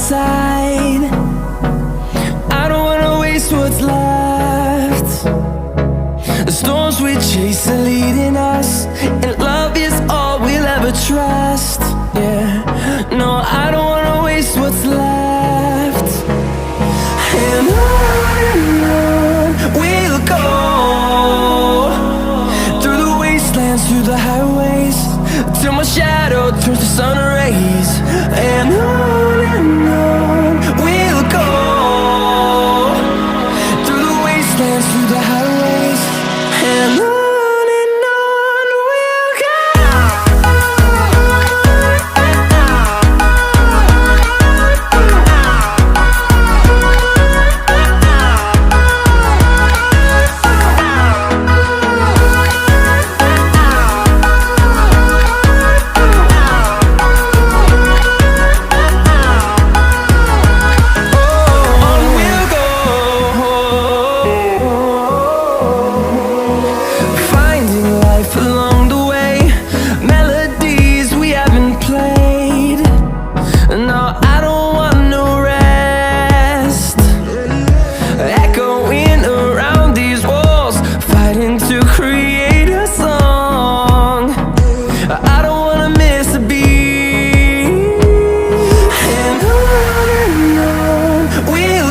side. I don't wanna waste what's left. The storms we chase are leading us, and love is all we'll ever trust. Yeah, no, I don't wanna waste what's left. And on we'll go, through the wastelands, through the highways, till my shadow turns to sun rays. And on we'll go, through the wastelands, through the highways, and on we'll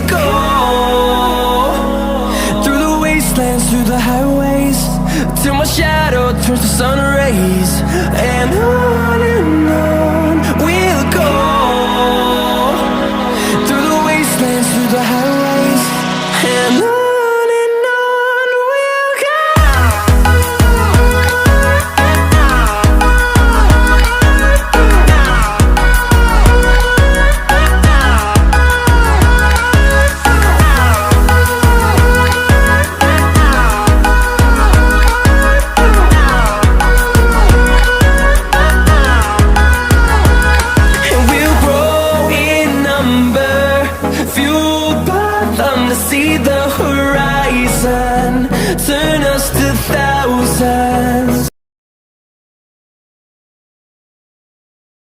go. Through the highways, till my shadow turns to sun rays. And on we'll go, through the wastelands, through the highways, and on we'll go. To see the horizon turn us to thousands.